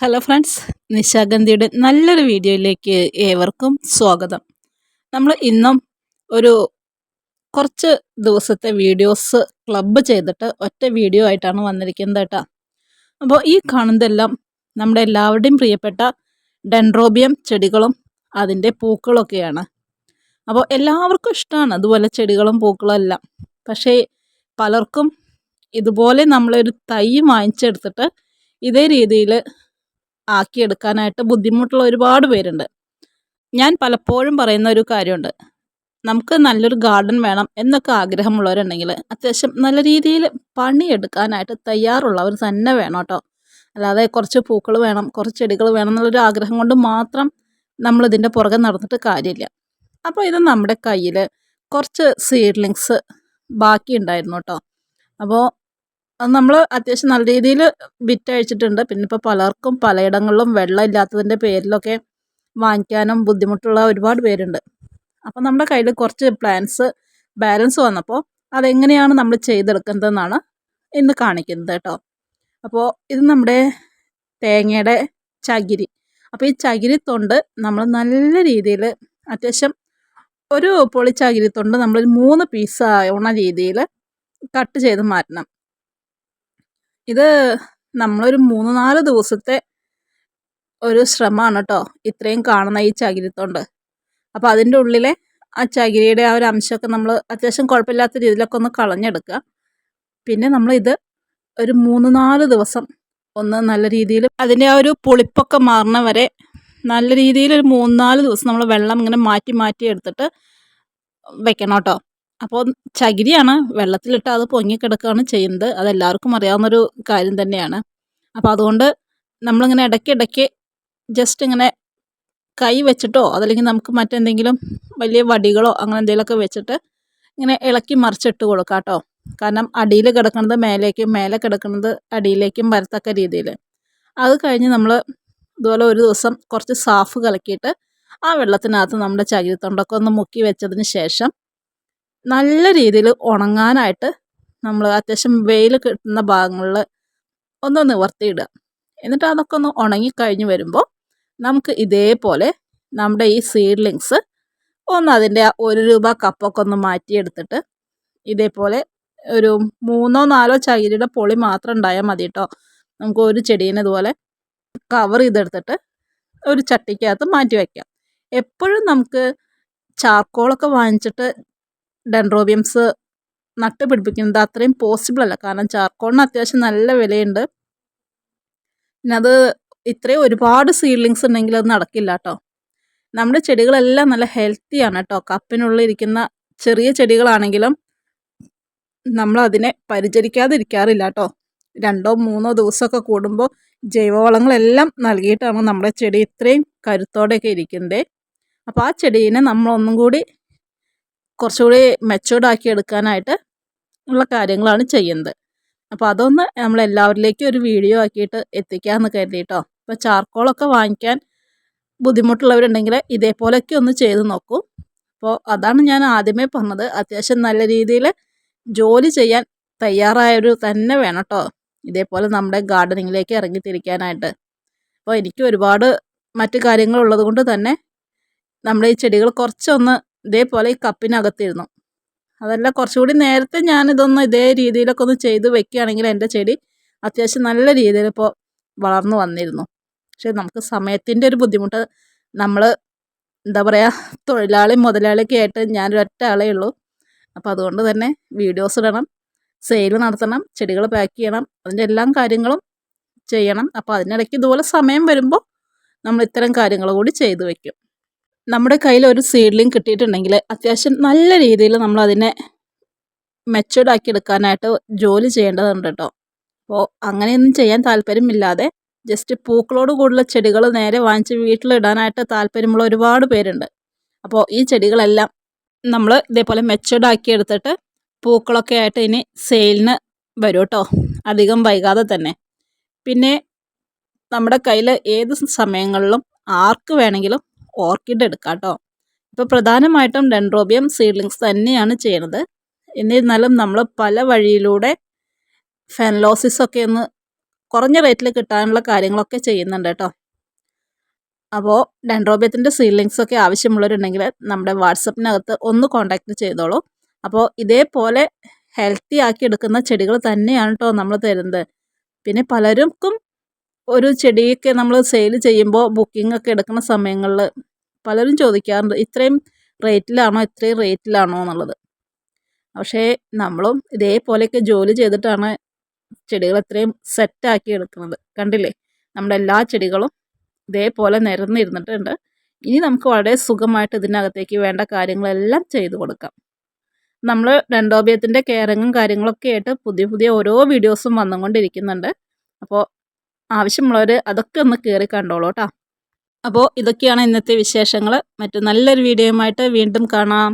Hello friends, നിശാഗന്ധിയുടെ നല്ലൊരു വീഡിയോയിലേക്ക് ഏവർക്കും സ്വാഗതം. നമ്മൾ ഇന്നും ഒരു കുറച്ച് ദിവസത്തെ വീഡിയോസ് ക്ലബ്ബ് ചെയ്തിട്ട് ഒറ്റ വീഡിയോ ആയിട്ടാണ് വന്നിരിക്കുന്നത് കേട്ടോ. അപ്പോൾ ഈ കാണുന്നതെല്ലാം നമ്മുടെ എല്ലാവരുടെയും പ്രിയപ്പെട്ട ഡെൻഡ്രോബിയം ചെടികളും അതിൻ്റെ പൂക്കളൊക്കെയാണ്. അപ്പോൾ എല്ലാവർക്കും ഇഷ്ടമാണ് അതുപോലെ ചെടികളും പൂക്കളും എല്ലാം. പക്ഷേ പലർക്കും ഇതുപോലെ നമ്മളൊരു തൈ വാങ്ങിച്ചെടുത്തിട്ട് ഇതേ രീതിയിൽ ആക്കിയെടുക്കാനായിട്ട് ബുദ്ധിമുട്ടുള്ള ഒരുപാട് പേരുണ്ട്. ഞാൻ പലപ്പോഴും പറയുന്ന ഒരു കാര്യമുണ്ട്, നമുക്ക് നല്ലൊരു ഗാർഡൻ വേണം എന്നൊക്കെ ആഗ്രഹമുള്ളവരുണ്ടെങ്കിൽ അത്യാവശ്യം നല്ല രീതിയിൽ പണിയെടുക്കാനായിട്ട് തയ്യാറുള്ളവർ തന്നെ വേണം കേട്ടോ. അല്ലാതെ കുറച്ച് പൂക്കൾ വേണം, കുറച്ച് ചെടികൾ വേണം എന്നുള്ളൊരു ആഗ്രഹം കൊണ്ട് മാത്രം നമ്മളിതിൻ്റെ പുറകെ നടന്നിട്ട് കാര്യമില്ല. അപ്പോൾ ഇത് നമ്മുടെ കയ്യിൽ കുറച്ച് സീഡ്ലിങ്സ് ബാക്കി ഉണ്ടായിരുന്നു കേട്ടോ. അപ്പോൾ അത് നമ്മൾ അത്യാവശ്യം നല്ല രീതിയിൽ വിറ്റഴിച്ചിട്ടുണ്ട്. പിന്നെ ഇപ്പോൾ പലർക്കും പലയിടങ്ങളിലും വെള്ളം ഇല്ലാത്തതിൻ്റെ പേരിലൊക്കെ വാങ്ങിക്കാനും ബുദ്ധിമുട്ടുള്ള ഒരുപാട് പേരുണ്ട്. അപ്പോൾ നമ്മുടെ കയ്യിൽ കുറച്ച് പ്ലാന്റ്സ് ബാലൻസ് വന്നപ്പോൾ അതെങ്ങനെയാണ് നമ്മൾ ചെയ്തെടുക്കുന്നതെന്നാണ് ഇന്ന് കാണിക്കുന്നത് കേട്ടോ. അപ്പോൾ ഇത് നമ്മുടെ തേങ്ങയുടെ ചകിരി. അപ്പോൾ ഈ ചകിരിത്തൊണ്ട് നമ്മൾ നല്ല രീതിയിൽ അത്യാവശ്യം ഒരു പൊളി ചകിരിത്തൊണ്ട് നമ്മൾ 3 പീസ് ആവണ രീതിയിൽ കട്ട് ചെയ്ത് മാറ്റണം. ഇത് നമ്മളൊരു 3-4 ദിവസത്തെ ഒരു ശ്രമമാണ് കേട്ടോ ഇത്രയും കാണുന്ന ഈ ചകിരിത്തൊണ്ട്. അപ്പോൾ അതിൻ്റെ ഉള്ളിലെ ആ ചകിരിയുടെ ആ ഒരു അംശമൊക്കെ നമ്മൾ അത്യാവശ്യം കുഴപ്പമില്ലാത്ത രീതിയിലൊക്കെ ഒന്ന് കളഞ്ഞെടുക്കുക. പിന്നെ നമ്മളിത് ഒരു 3-4 ദിവസം ഒന്ന് നല്ല രീതിയിൽ അതിൻ്റെ ആ ഒരു പുളിപ്പൊക്കെ മാറണ വരെ നല്ല രീതിയിൽ ഒരു 3-4 ദിവസം നമ്മൾ വെള്ളം ഇങ്ങനെ മാറ്റി മാറ്റി എടുത്തിട്ട് വെക്കണം കേട്ടോ. അപ്പോൾ ചകിരിയാണ്, വെള്ളത്തിലിട്ട് അത് പൊങ്ങിക്കിടക്കുകയാണ് ചെയ്യുന്നത്. അതെല്ലാവർക്കും അറിയാവുന്നൊരു കാര്യം തന്നെയാണ്. അപ്പോൾ അതുകൊണ്ട് നമ്മളിങ്ങനെ ഇടയ്ക്കിടയ്ക്ക് ജസ്റ്റ് ഇങ്ങനെ കൈ വെച്ചിട്ടോ അതല്ലെങ്കിൽ നമുക്ക് മറ്റെന്തെങ്കിലും വലിയ വടികളോ അങ്ങനെ എന്തെങ്കിലുമൊക്കെ വെച്ചിട്ട് ഇങ്ങനെ ഇളക്കി മറിച്ചിട്ട് കൊടുക്കാം കേട്ടോ. കാരണം അടിയിൽ കിടക്കുന്നത് മേലേക്കും മേലെ കിടക്കുന്നത് അടിയിലേക്കും വരത്തക്ക രീതിയിൽ. അത് കഴിഞ്ഞ് നമ്മൾ ഇതുപോലെ ഒരു ദിവസം കുറച്ച് സാഫ് കലക്കിയിട്ട് ആ വെള്ളത്തിനകത്ത് നമ്മുടെ ചകിരിത്തൊണ്ടൊക്കെ ഒന്ന് മുക്കി വെച്ചതിന് ശേഷം നല്ല രീതിയിൽ ഉണങ്ങാനായിട്ട് നമ്മൾ അത്യാവശ്യം വെയിൽ കിട്ടുന്ന ഭാഗങ്ങളിൽ ഒന്ന് നിവർത്തിയിടുക. എന്നിട്ട് അതൊക്കെ ഒന്ന് ഉണങ്ങിക്കഴിഞ്ഞ് വരുമ്പോൾ നമുക്ക് ഇതേപോലെ നമ്മുടെ ഈ സീഡ്ലിങ്സ് ഒന്ന് അതിൻ്റെ 1 രൂപ കപ്പൊക്കെ ഒന്ന് മാറ്റിയെടുത്തിട്ട് ഇതേപോലെ ഒരു 3-4 ചകിരിയുടെ പൊളി മാത്രം ഉണ്ടായാൽ മതി കേട്ടോ. നമുക്ക് ഒരു ചെടീനെ ഇതുപോലെ കവർ ചെയ്തെടുത്തിട്ട് ഒരു ചട്ടിക്കകത്ത് മാറ്റി വയ്ക്കാം. എപ്പോഴും നമുക്ക് ചാർക്കോളൊക്കെ വാങ്ങിച്ചിട്ട് ഡെൻഡ്രോബിയംസ് നട്ട് പിടിപ്പിക്കുന്നത് അത്രയും പോസിബിൾ അല്ല. കാരണം ചാർക്കോളിന് അത്യാവശ്യം നല്ല വിലയുണ്ട്. പിന്നെ അത് ഇത്രയും ഒരുപാട് സീഡ്ലിങ്സ് ഉണ്ടെങ്കിൽ അത് നടക്കില്ല കേട്ടോ. നമ്മുടെ ചെടികളെല്ലാം നല്ല ഹെൽത്തിയാണ് കേട്ടോ. കപ്പിനുള്ളിൽ ഇരിക്കുന്ന ചെറിയ ചെടികളാണെങ്കിലും നമ്മളതിനെ പരിചരിക്കാതിരിക്കാറില്ല കേട്ടോ. 2-3 ദിവസമൊക്കെ കൂടുമ്പോൾ ജൈവവളങ്ങളെല്ലാം നൽകിയിട്ടാണ് നമ്മുടെ ചെടി ഇത്രയും കരുത്തോടെയൊക്കെ ഇരിക്കുന്നത്. അപ്പോൾ ആ ചെടീനെ നമ്മളൊന്നും കൂടി കുറച്ചുകൂടി മെച്ചൂർഡാക്കി എടുക്കാനായിട്ട് ഉള്ള കാര്യങ്ങളാണ് ചെയ്യുന്നത്. അപ്പോൾ അതൊന്ന് നമ്മളെല്ലാവരിലേക്കും ഒരു വീഡിയോ ആക്കിയിട്ട് എത്തിക്കാമെന്ന് കരുതിയിട്ടോ. അപ്പോൾ ചാർക്കോളൊക്കെ വാങ്ങിക്കാൻ ബുദ്ധിമുട്ടുള്ളവരുണ്ടെങ്കിൽ ഇതേപോലെയൊക്കെ ഒന്ന് ചെയ്ത് നോക്കൂ. അപ്പോൾ അതാണ് ഞാൻ ആദ്യമേ പറഞ്ഞത്, അത്യാവശ്യം നല്ല രീതിയിൽ ജോലി ചെയ്യാൻ തയ്യാറായവർ തന്നെ വേണം കേട്ടോ ഇതേപോലെ നമ്മുടെ ഗാർഡനിങ്ങിലേക്ക് ഇറങ്ങിത്തിരിക്കാനായിട്ട്. അപ്പോൾ എനിക്ക് ഒരുപാട് മറ്റു കാര്യങ്ങളുള്ളത് കൊണ്ട് തന്നെ നമ്മുടെ ഈ ചെടികൾ കുറച്ചൊന്ന് ഇതേപോലെ ഈ കപ്പിനകത്തിരുന്നു. അതല്ല കുറച്ചുകൂടി നേരത്തെ ഞാനിതൊന്ന് ഇതേ രീതിയിലൊക്കെ ഒന്ന് ചെയ്ത് വെക്കുകയാണെങ്കിൽ എൻ്റെ ചെടി അത്യാവശ്യം നല്ല രീതിയിൽ ഇപ്പോൾ വളർന്നു വന്നിരുന്നു. പക്ഷേ നമുക്ക് സമയത്തിൻ്റെ ഒരു ബുദ്ധിമുട്ട്, നമ്മൾ എന്താ പറയുക, തൊഴിലാളി മുതലാളിയൊക്കെ ആയിട്ട് ഞാനൊരൊറ്റ ആളേ ഉള്ളൂ. അപ്പോൾ അതുകൊണ്ട് തന്നെ വീഡിയോസ് ഇടണം, സെയിൽ നടത്തണം, ചെടികൾ പാക്ക് ചെയ്യണം, അതിൻ്റെ എല്ലാ കാര്യങ്ങളും ചെയ്യണം. അപ്പോൾ അതിനിടയ്ക്ക് ഇതുപോലെ സമയം വരുമ്പോൾ നമ്മൾ ഇത്തരം കാര്യങ്ങൾ കൂടി ചെയ്തു വയ്ക്കും. നമ്മുടെ കയ്യിൽ ഒരു സീഡ്ലിംഗ് കിട്ടിയിട്ടുണ്ടെങ്കിൽ അത്യാവശ്യം നല്ല രീതിയിൽ നമ്മളതിനെ മെച്ചൂർഡാക്കി എടുക്കാനായിട്ട് ജോലി ചെയ്യേണ്ടതുണ്ട് കേട്ടോ. അപ്പോൾ അങ്ങനെയൊന്നും ചെയ്യാൻ താല്പര്യമില്ലാതെ ജസ്റ്റ് പൂക്കളോട് കൂടുതലുള്ള ചെടികൾ നേരെ വാങ്ങിച്ച് വീട്ടിലിടാനായിട്ട് താല്പര്യമുള്ള ഒരുപാട് പേരുണ്ട്. അപ്പോൾ ഈ ചെടികളെല്ലാം നമ്മൾ ഇതേപോലെ മെച്ചൂർഡാക്കി എടുത്തിട്ട് പൂക്കളൊക്കെ ആയിട്ട് ഇനി സെയിലിന് വരും കേട്ടോ, അധികം വൈകാതെ തന്നെ. പിന്നെ നമ്മുടെ കയ്യിൽ ഏത് സമയങ്ങളിലും ആർക്ക് വേണമെങ്കിലും ഓർക്കിഡ് എടുക്കാം കേട്ടോ. ഇപ്പോൾ പ്രധാനമായിട്ടും ഡെൻഡ്രോബിയം സീഡ്ലിങ്സ് തന്നെയാണ് ചെയ്യുന്നത്. എന്നിരുന്നാലും നമ്മൾ പല വഴിയിലൂടെ ഫെനലോസിസൊക്കെ ഒന്ന് കുറഞ്ഞ റേറ്റിൽ കിട്ടാനുള്ള കാര്യങ്ങളൊക്കെ ചെയ്യുന്നുണ്ട് കേട്ടോ. അപ്പോൾ ഡെൻഡ്രോബിയത്തിൻ്റെ സീഡ്ലിങ്സൊക്കെ ആവശ്യമുള്ളവരുണ്ടെങ്കിൽ നമ്മുടെ വാട്സപ്പിനകത്ത് ഒന്ന് കോൺടാക്റ്റ് ചെയ്തോളൂ. അപ്പോൾ ഇതേപോലെ ഹെൽത്തി ആക്കി എടുക്കുന്ന ചെടികൾ തന്നെയാണ് കേട്ടോ നമ്മൾ തരുന്നത്. പിന്നെ പലർക്കും ഒരു ചെടിയൊക്കെ നമ്മൾ സെയിൽ ചെയ്യുമ്പോൾ ബുക്കിംഗ് ഒക്കെ എടുക്കുന്ന സമയങ്ങളിൽ പലരും ചോദിക്കാറുണ്ട് ഇത്രയും റേറ്റിലാണോ എന്നുള്ളത്. പക്ഷേ നമ്മളും ഇതേപോലെയൊക്കെ ജോലി ചെയ്തിട്ടാണ് ചെടികൾ ഇത്രയും സെറ്റാക്കി എടുക്കുന്നത്. കണ്ടില്ലേ, നമ്മുടെ എല്ലാ ചെടികളും ഇതേപോലെ നിരന്നിരുന്നിട്ടുണ്ട്. ഇനി നമുക്ക് വളരെ സുഖമായിട്ട് ഇതിനകത്തേക്ക് വേണ്ട കാര്യങ്ങളെല്ലാം ചെയ്തു കൊടുക്കാം. നമ്മൾ ഡെൻഡ്രോബിയത്തിൻ്റെ കെയറിങ്ങും കാര്യങ്ങളൊക്കെ ആയിട്ട് പുതിയ ഓരോ വീഡിയോസും വന്നുകൊണ്ടിരിക്കുന്നുണ്ട്. അപ്പോൾ ആവശ്യമുള്ളവർ അതൊക്കെ ഒന്ന് കയറി കണ്ടോളൂ കേട്ടോ. അപ്പോൾ ഇതൊക്കെയാണ് ഇന്നത്തെ വിശേഷങ്ങൾ. മറ്റു നല്ലൊരു വീഡിയോയുമായിട്ട് വീണ്ടും കാണാം.